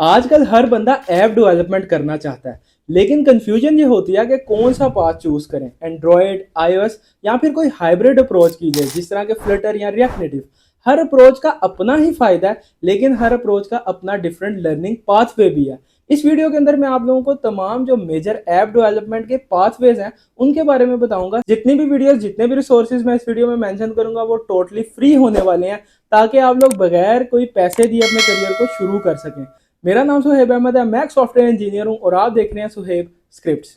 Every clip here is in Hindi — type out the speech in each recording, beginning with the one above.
आजकल हर बंदा ऐप डेवलपमेंट करना चाहता है, लेकिन कंफ्यूजन ये होती है कि कौन सा पाथ चूज करें, एंड्रॉयड, आईओएस या फिर कोई हाइब्रिड अप्रोच की जाए जिस तरह के फ्लटर या रिएक्ट नेटिव। हर अप्रोच का अपना ही फायदा है, लेकिन हर अप्रोच का अपना डिफरेंट लर्निंग पाथवे भी है। इस वीडियो के अंदर मैं आप लोगों को तमाम जो मेजर ऐप डेवलपमेंट के पाथवेज हैं उनके बारे में बताऊंगा। जितनी भी वीडियोस, जितने भी रिसोर्सेज मैं इस वीडियो में मेंशन करूंगा वो टोटली फ्री होने वाले हैं, ताकि आप लोग बगैर कोई पैसे दिए अपने करियर को शुरू कर सकें। मेरा नाम सुहेब अहमद है, मैं एक सॉफ्टवेयर इंजीनियर हूं और आप देख रहे हैं सुहेब स्क्रिप्ट्स।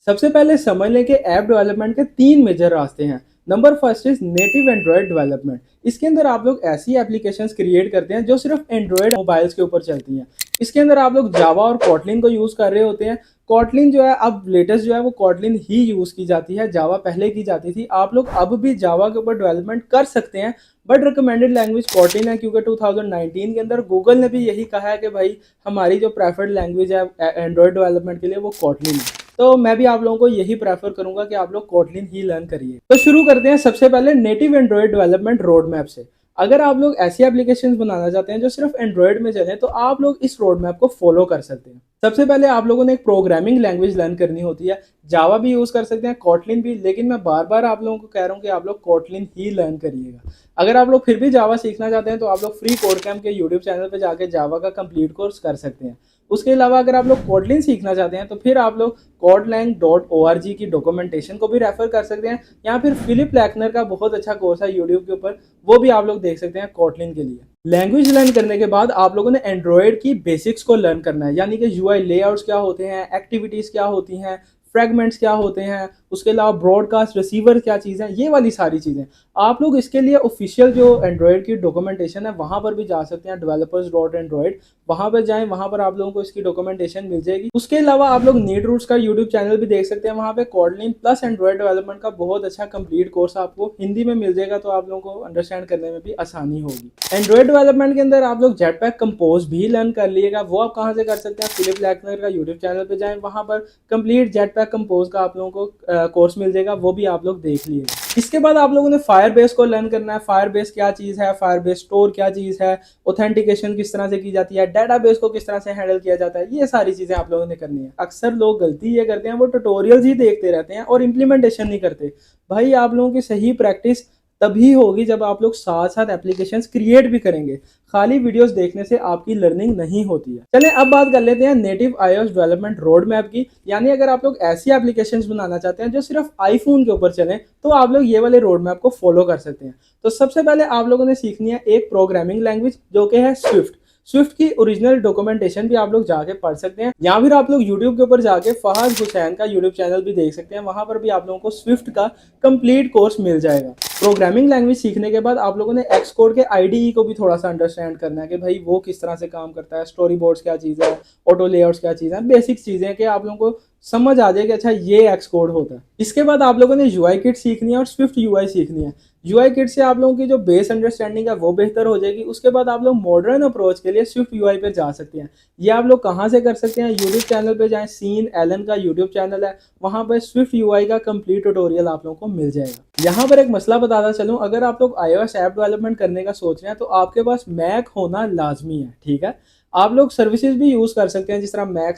सबसे पहले समझ लें कि ऐप डेवलपमेंट के तीन मेजर रास्ते हैं। Number first is native Android development. इसके अंदर आप लोग ऐसी एप्लीकेशंस क्रिएट करते हैं जो सिर्फ एंड्रॉयड मोबाइल्स के ऊपर चलती हैं। इसके अंदर आप लोग जावा और कॉटलिन को यूज कर रहे होते हैं। कॉटलिन जो है अब लेटेस्ट जो है वो कॉटलिन ही यूज की जाती है, जावा पहले की जाती थी। आप लोग अब भी जावा के ऊपर डेवलपमेंट कर सकते हैं, बट रिकमेंडेड लैंग्वेज कॉटलिन है, क्योंकि 2019 के अंदर गूगल ने भी यही कहा है कि भाई हमारी जो प्रेफर्ड लैंग्वेज है एंड्रॉयड डेवलपमेंट के लिए वो कॉटलिन है। तो मैं भी आप लोगों को यही प्रेफर करूंगा कि आप लोग कॉटलिन ही लर्न करिए। तो शुरू करते हैं सबसे पहले native Android development road map से। अगर आप लोग ऐसी एप्लीकेशंस बनाना चाहते हैं जो सिर्फ एंड्रॉयड में चले, तो आप लोग इस रोड मैप को फॉलो कर सकते हैं। सबसे पहले आप लोगों ने एक प्रोग्रामिंग लैंग्वेज लर्न करनी होती है। जावा भी यूज कर सकते हैं, कॉटलिन भी, लेकिन मैं बार बार आप लोगों को कह रहा हूँ कि आप लोग कॉटलिन ही लर्न करिएगा। अगर आप लोग फिर भी जावा सीखना चाहते हैं तो आप लोग फ्री कोड कैम्प के यूट्यूब चैनल पर जाके जावा का कंप्लीट कोर्स कर सकते हैं। उसके अलावा अगर आप लोग कॉटलिन सीखना चाहते हैं तो फिर आप लोग kotlin.org की डॉक्यूमेंटेशन को भी रेफर कर सकते हैं, या फिर फिलिप लैकनर का बहुत अच्छा कोर्स है यूट्यूब के ऊपर, वो भी आप लोग देख सकते हैं कॉटलिन के लिए। लैंग्वेज लर्न करने के बाद आप लोगों ने एंड्रॉयड की बेसिक्स को लर्न करना है, यानी कि यूआई लेआउट्स क्या होते हैं, एक्टिविटीज क्या होती हैं, फ्रेगमेंट्स क्या होते हैं, उसके अलावा ब्रॉडकास्ट रिसीवर क्या चीज़ है, ये वाली सारी चीज़ें। आप लोग इसके लिए ऑफिशियल जो एंड्रॉयड की डॉक्यूमेंटेशन है वहाँ पर भी जा सकते हैं, developers.android, वहाँ पर जाएं, वहाँ पर आप लोगों को इसकी डॉक्यूमेंटेशन मिल जाएगी। उसके अलावा आप लोग नीड रूट्स का यूट्यूब चैनल भी देख सकते हैं, वहाँ पे कॉटलिन प्लस एंड्रॉयड डेवलपमेंट का बहुत अच्छा कंप्लीट कोर्स आपको हिंदी में मिल जाएगा, तो आप लोगों को अंडरस्टैंड करने में भी आसानी होगी। एंड्रॉयड डेवलपमेंट के अंदर आप लोग जेटपैक कंपोज भी लर्न कर लिएगा। वो आप कहाँ से कर सकते हैं, फिलिप लैकनर का यूट्यूब चैनल पे जाएं, वहाँ पर कंप्लीट जेटपैक कंपोज का आप लोगों को कोर्स मिल जाएगा, वो भी आप लोग देख लीजिएगा। इसके बाद आप लोगों ने फायरबेस को लर्न करना है। फायरबेस क्या चीज़ है, फायरबेस स्टोर क्या चीज़ है, ऑथेंटिकेशन किस तरह से की जाती है, डेटाबेस को किस तरह से हैंडल किया जाता है, ये सारी चीज़ें आप लोगों ने करनी है। अक्सर लोग गलती ये करते हैं, वो ट्यूटोरियल्स ही देखते रहते हैं और इम्प्लीमेंटेशन नहीं करते। भाई आप लोगों की सही प्रैक्टिस तभी होगी जब आप लोग साथ साथ एप्लीकेशंस क्रिएट भी करेंगे। खाली वीडियोस देखने से आपकी लर्निंग नहीं होती है। चलें अब बात कर लेते हैं native iOS development road map की। यानी अगर आप लोग ऐसी एप्लीकेशंस बनाना चाहते हैं जो सिर्फ आईफोन के ऊपर चलें, तो आप लोग ये वाले रोड मैप को फॉलो कर सकते हैं। तो सबसे पहले आप लोगों ने सीखनी है एक प्रोग्रामिंग लैंग्वेज जो कि है स्विफ्ट। स्विफ्ट की ओरिजिनल डॉक्यूमेंटेशन भी आप लोग जाके पढ़ सकते हैं, या फिर आप लोग यूट्यूब के ऊपर जाके फहद हुसैन का यूट्यूब चैनल भी देख सकते हैं, वहां पर भी आप लोगों को स्विफ्ट का कंप्लीट कोर्स मिल जाएगा। प्रोग्रामिंग लैंग्वेज सीखने के बाद आप लोगों ने एक्स कोड के आईडीई को भी थोड़ा सा अंडरस्टैंड करना है कि भाई वो किस तरह से काम करता है, स्टोरी बोर्ड्स क्या चीज़ है, ऑटो लेआउट्स क्या चीज़ है, बेसिक चीज़ें कि आप लोगों को समझ आ जाए कि अच्छा ये एक्स कोड होता है। इसके बाद आप लोगों ने यूआई किट सीखनी है और स्विफ्ट यूआई सीखनी है। यूआई किट से आप लोगों की जो बेस अंडरस्टैंडिंग है वो बेहतर हो जाएगी। उसके बाद आप लोग मॉडर्न अप्रोच के लिए स्विफ्ट यूआई पे जा सकते हैं। ये आप लोग कहाँ से कर सकते हैं, यूट्यूब चैनल पे जाएं, सीन एलन का यूट्यूब चैनल है, वहाँ पर स्विफ्ट यूआई का कंप्लीट ट्यूटोरियल आप लोगों को मिल जाएगा। यहाँ पर एक मसला बताता चलूँ, अगर आप लोग iOS ऐप डेवलपमेंट करने का सोच रहे हैं तो आपके पास मैक होना लाजमी है, ठीक है। आप लोग सर्विसेज भी यूज़ कर सकते हैं जिस तरह मैक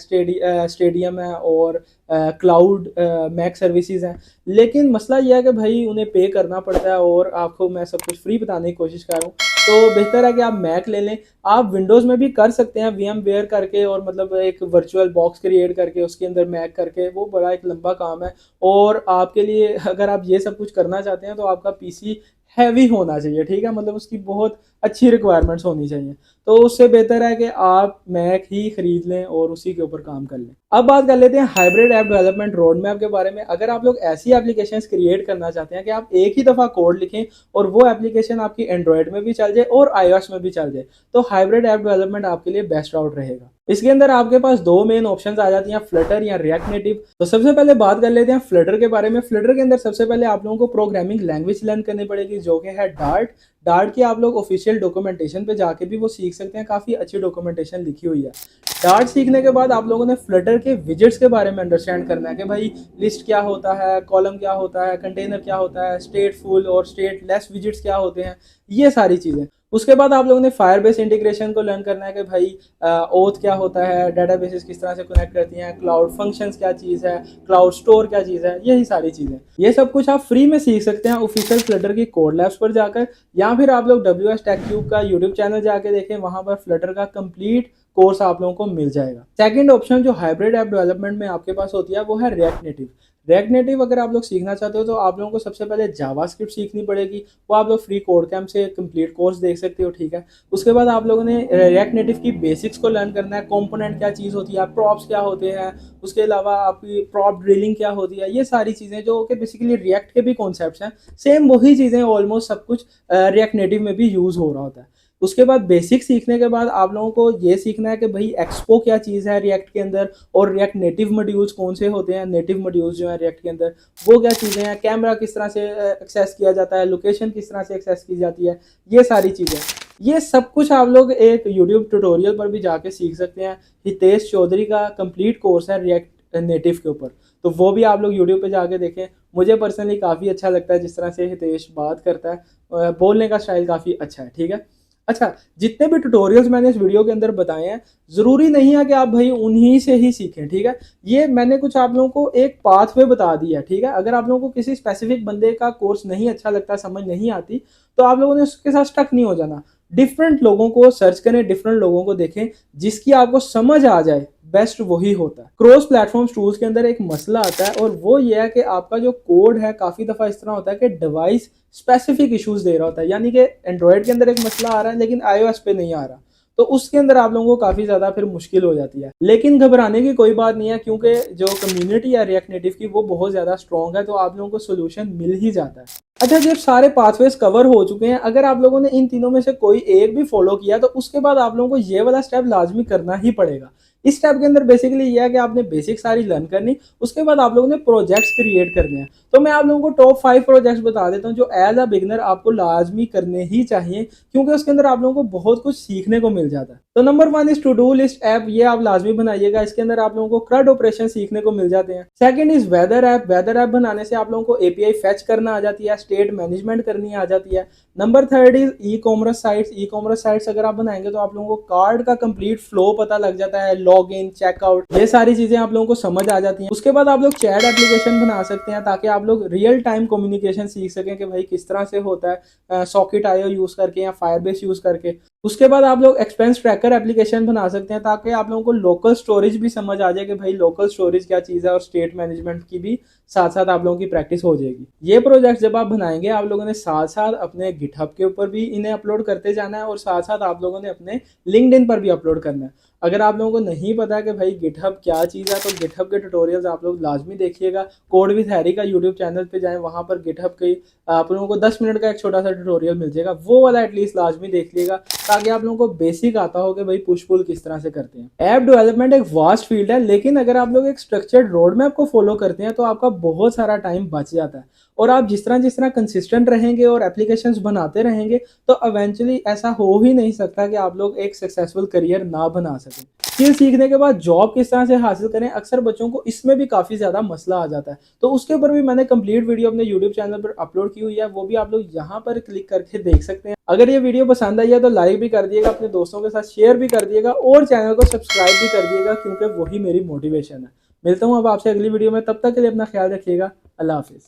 स्टेडियम है और क्लाउड मैक सर्विसेज हैं, लेकिन मसला यह है कि भाई उन्हें पे करना पड़ता है और आपको मैं सब कुछ फ्री बताने की कोशिश कर रहा हूँ। तो बेहतर है कि आप मैक ले लें। आप विंडोज़ में भी कर सकते हैं VMware करके, और मतलब एक वर्चुअल बॉक्स क्रिएट करके उसके अंदर मैक करके, वो बड़ा एक लंबा काम है। और आपके लिए अगर आप ये सब कुछ करना चाहते हैं तो आपका PC हैवी होना चाहिए, ठीक है, मतलब उसकी बहुत अच्छी रिक्वायरमेंट्स होनी चाहिए। तो उससे बेहतर है कि आप मैक ही खरीद लें और उसी के ऊपर काम कर लें। अब बात कर लेते हैं hybrid app development road map के बारे में। अगर आप लोग ऐसी एप्लीकेशंस क्रिएट करना चाहते हैं कि आप एक ही दफ़ा कोड लिखें और वो एप्लीकेशन आपकी एंड्रॉयड में भी चल जाए और iOS में भी चल जाए, तो हाइब्रिड ऐप डेवलपमेंट आपके लिए बेस्ट राउट रहेगा। इसके अंदर आपके पास दो मेन ऑप्शंस आ जाती हैं, फ्लटर या रिएक्ट नेटिव। तो सबसे पहले बात कर लेते हैं फ्लटर के बारे में। फ्लटर के अंदर सबसे पहले आप लोगों को प्रोग्रामिंग लैंग्वेज लर्न करनी पड़ेगी जो कि है डार्ट। डार्ट की आप लोग ऑफिशियल डॉक्यूमेंटेशन पे जाके भी वो सीख सकते हैं, काफ़ी अच्छी डॉक्यूमेंटेशन लिखी हुई है। डार्ट सीखने के बाद आप लोगों ने फ्लटर के विजेट्स के बारे में अंडरस्टैंड करना है कि भाई लिस्ट क्या होता है, कॉलम क्या होता है, कंटेनर क्या होता है, स्टेटफुल और स्टेटलेस विजेट्स क्या होते हैं, ये सारी चीज़ें। उसके बाद आप लोगों ने फायरबेस इंटीग्रेशन को लर्न करना है कि भाई ओथ क्या होता है, डेटाबेसेस किस तरह से कनेक्ट करती हैं, क्लाउड फंक्शंस क्या चीज़ है, क्लाउड स्टोर क्या चीज़ है, यही सारी चीज़ें। ये सब कुछ आप फ्री में सीख सकते हैं ऑफिशियल फ्लटर की कोड लैब्स पर जाकर, या फिर आप लोग WS टेक क्यूब का यूट्यूब चैनल जाके देखें, वहां पर फ्लटर का कंप्लीट कोर्स आप लोगों को मिल जाएगा। सेकंड ऑप्शन जो हाइब्रिड ऐप डेवलपमेंट में आपके पास होती है वो है रिएक्ट नेटिव। रिएक्ट नेटिव अगर आप लोग सीखना चाहते हो तो आप लोगों को सबसे पहले जावास्क्रिप्ट सीखनी पड़ेगी। वो आप लोग फ्री कोड कैंप से कंप्लीट कोर्स देख सकते हो, ठीक है। उसके बाद आप लोगों ने रिएक्ट नेटिव की बेसिक्स को लर्न करना है, कंपोनेंट क्या चीज़ होती है, प्रॉप्स क्या होते हैं, उसके अलावा आपकी प्रॉप ड्रिलिंग क्या होती है, ये सारी चीज़ें जो कि बेसिकली रिएक्ट के भी कॉन्सेप्ट्स हैं, सेम वही चीज़ें ऑलमोस्ट सब कुछ रिएक्ट नेटिव में भी यूज़ हो रहा होता है। उसके बाद बेसिक सीखने के बाद आप लोगों को ये सीखना है कि भाई एक्सपो क्या चीज़ है रिएक्ट के अंदर, और रिएक्ट नेटिव मॉड्यूल्स कौन से होते हैं, नेटिव मॉड्यूल्स जो है रिएक्ट के अंदर वो क्या चीज़ें हैं, कैमरा किस तरह से एक्सेस किया जाता है, लोकेशन किस तरह से एक्सेस की जाती है, ये सारी चीज़ें। ये सब कुछ आप लोग एक यूट्यूब ट्यूटोरियल पर भी जाके सीख सकते हैं। हितेश चौधरी का कंप्लीट कोर्स है रिएक्ट नेटिव के ऊपर, तो वो भी आप लोग यूट्यूब पे जाके देखें। मुझे पर्सनली काफ़ी अच्छा लगता है जिस तरह से हितेश बात करता है, बोलने का स्टाइल काफ़ी अच्छा है, ठीक है। अच्छा, जितने भी ट्यूटोरियल्स मैंने इस वीडियो के अंदर बताए हैं, ज़रूरी नहीं है कि आप भाई उन्हीं से ही सीखें, ठीक है। ये मैंने कुछ आप लोगों को एक पाथवे बता दिया है, ठीक है। अगर आप लोगों को किसी स्पेसिफिक बंदे का कोर्स नहीं अच्छा लगता, समझ नहीं आती, तो आप लोगों ने उसके साथ स्टक नहीं हो जाना। डिफरेंट लोगों को सर्च करें, डिफरेंट लोगों को देखें, जिसकी आपको समझ आ जाए, बेस्ट वही होता है। क्रॉस प्लेटफॉर्म टूल्स के अंदर एक मसला आता है, और वो ये है कि आपका जो कोड है काफ़ी दफ़ा इस तरह होता है कि डिवाइस स्पेसिफिक इश्यूज दे रहा होता है, यानी कि एंड्रॉयड के अंदर एक मसला आ रहा है लेकिन iOS पे नहीं आ रहा, तो उसके अंदर आप लोगों को काफ़ी ज़्यादा फिर मुश्किल हो जाती है। लेकिन घबराने की कोई बात नहीं है, क्योंकि जो कम्युनिटी है रिएक्ट नेटिव की वो बहुत ज़्यादा स्ट्रॉन्ग है, तो आप लोगों को सोल्यूशन मिल ही जाता है। अच्छा, जब सारे पाथवेज कवर हो चुके हैं, अगर आप लोगों ने इन तीनों में से कोई एक भी फॉलो किया, तो उसके बाद आप लोगों को ये वाला स्टेप लाजमी करना ही पड़ेगा। इस स्टेप के अंदर बेसिकली ये है कि आपने बेसिक सारी लर्न करनी, उसके बाद आप लोगों ने प्रोजेक्ट्स क्रिएट करने हैं। तो मैं आप लोगों को टॉप 5 प्रोजेक्ट्स बता देता हूँ जो एज अ बिगनर आपको लाजमी करने ही चाहिए, क्योंकि उसके अंदर आप लोगों को बहुत कुछ सीखने को मिल जाता है। तो number 1 is to do list app, ये आप लाजमी बनाइएगा। इसके अंदर आप लोगों को CRUD ऑपरेशन सीखने को मिल जाते हैं। Second is weather app. Weather app बनाने से आप लोगों को API फेच करना आ जाती है, स्टेट मैनेजमेंट करनी आ जाती है। Number 3 is e commerce sites. E commerce sites अगर आप बनाएंगे तो आप लोगों को कार्ड का कंप्लीट फ्लो पता लग जाता है, लॉग इन, चेकआउट, ये सारी चीजें आप लोगों को समझ आ जाती हैं। उसके बाद आप लोग चैट एप्लीकेशन बना सकते हैं, ताकि आप लोग रियल टाइम कम्युनिकेशन सीख सकें कि भाई किस तरह से होता है, सॉकेट IO यूज करके या फायरबेस यूज करके। उसके बाद आप लोग एक्सपेंस ट्रैकर एप्लीकेशन बना सकते हैं, ताकि आप लोगों को लोकल स्टोरेज भी समझ आ जाए कि भाई लोकल स्टोरेज क्या चीज़ है, और स्टेट मैनेजमेंट की भी साथ साथ आप लोगों की प्रैक्टिस हो जाएगी। ये प्रोजेक्ट जब आप बनाएंगे, आप लोगों ने साथ साथ अपने गिटहब के ऊपर भी इन्हें अपलोड करते जाना है, और साथ साथ आप लोगों ने अपने लिंक्डइन पर भी अपलोड करना है। अगर आप लोगों को नहीं पता कि भाई गिटहब क्या चीज़ है, तो गिटहब के ट्यूटोरियल्स आप लोग लाजमी देखिएगा। कोड विद हैरी का यूट्यूब चैनल पे जाएं, वहाँ पर गिटहब की आप लोगों को 10 मिनट का एक छोटा सा ट्यूटोरियल मिल जाएगा, वो वाला एटलीस्ट लाजमी देख लीजिएगा, ताकि आप लोगों को बेसिक आता हो कि भाई पुश पुल किस तरह से करते हैं। ऐप डेवलपमेंट एक वास्ट फील्ड है, लेकिन अगर आप लोग एक स्ट्रक्चर्ड रोड मैप को फॉलो करते हैं तो आपका बहुत सारा टाइम बच जाता है, और आप जिस तरह कंसिस्टेंट रहेंगे और एप्लीकेशंस बनाते रहेंगे, तो इवेंचुअली ऐसा हो ही नहीं सकता कि आप लोग एक सक्सेसफुल करियर ना बना सकें। स्किल सीखने के बाद जॉब किस तरह से हासिल करें, अक्सर बच्चों को इसमें भी काफ़ी ज़्यादा मसला आ जाता है, तो उसके ऊपर भी मैंने कंप्लीट वीडियो अपने यूट्यूब चैनल पर अपलोड की हुई है, वो भी आप लोग यहाँ पर क्लिक करके देख सकते हैं। अगर ये वीडियो पसंद आई है तो लाइक भी कर दिएगा, अपने दोस्तों के साथ शेयर भी कर दिएगा, और चैनल को सब्सक्राइब भी कर दिएगा, क्योंकि वही मेरी मोटिवेशन है। मिलता हूँ अब आपसे अगली वीडियो में, तब तक के लिए अपना ख्याल रखिएगा। अल्लाह हाफिज़।